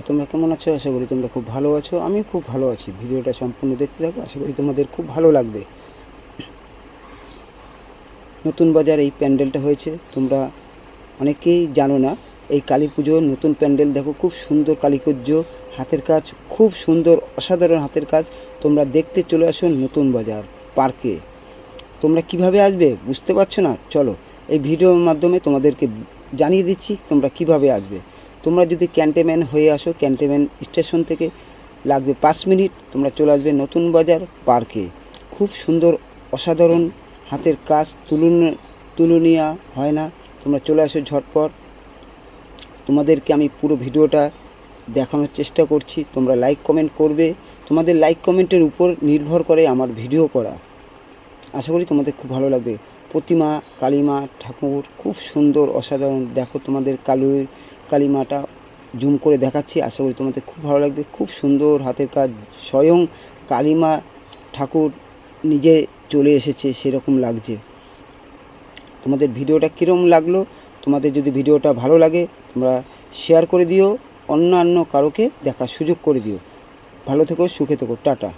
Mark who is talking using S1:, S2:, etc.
S1: তোমরা কেমন আছো? আশা করি তোমরা খুব ভালো আছো। আমি খুব ভালো আছি। ভিডিওটা সম্পূর্ণ দেখতে থাকো, আশা করি তোমাদের খুব ভালো লাগবে। নতুন বাজার এই প্যান্ডেলটা হয়েছে, তোমরা অনেকেই জানো না। এই কালী পুজোর নতুন প্যান্ডেল দেখো, খুব সুন্দর কালীকর্য, হাতের কাজ, খুব সুন্দর অসাধারণ হাতের কাজ। তোমরা দেখতে চলে আসো নতুন বাজার পার্কে। তোমরা কিভাবে আসবে বুঝতে পারছো না? চলো এই ভিডিওর মাধ্যমে তোমাদেরকে জানিয়ে দিচ্ছি তোমরা কিভাবে আসবে। তোমরা যদি ক্যান্টনমেন্ট হয়ে আসো, ক্যান্টনমেন্ট স্টেশন থেকে লাগবে 5 মিনিট, তোমরা চলে আসবে নতুন বাজার পার্কে। খুব সুন্দর অসাধারণ হাতের কাজ, তুলনীয় হয় না। তোমরা চলে আসো ঝটপট। তোমাদেরকে আমি পুরো ভিডিওটা দেখানোর চেষ্টা করছি, তোমরা লাইক কমেন্ট করবে। তোমাদের লাইক কমেন্টের উপর নির্ভর করে আমার ভিডিও করা। আশা করি তোমাদের খুব ভালো লাগবে। প্রতিমা, কালীমা ঠাকুর খুব সুন্দর অসাধারণ। দেখো তোমাদের কালীমাটা জুম করে দেখাচ্ছি, আশা করি তোমাদের খুব ভালো লাগবে। খুব সুন্দর হাতের কাজ, স্বয়ং কালীমা ঠাকুর নিজে চলে এসেছে সেরকম লাগছে। তোমাদের ভিডিওটা কীরকম লাগলো? তোমাদের যদি ভিডিওটা ভালো লাগে তোমরা শেয়ার করে দিও, অন্যান্য কারোকে দেখার সুযোগ করে দিও। ভালো থেকো, সুখে থেকো, টাটা।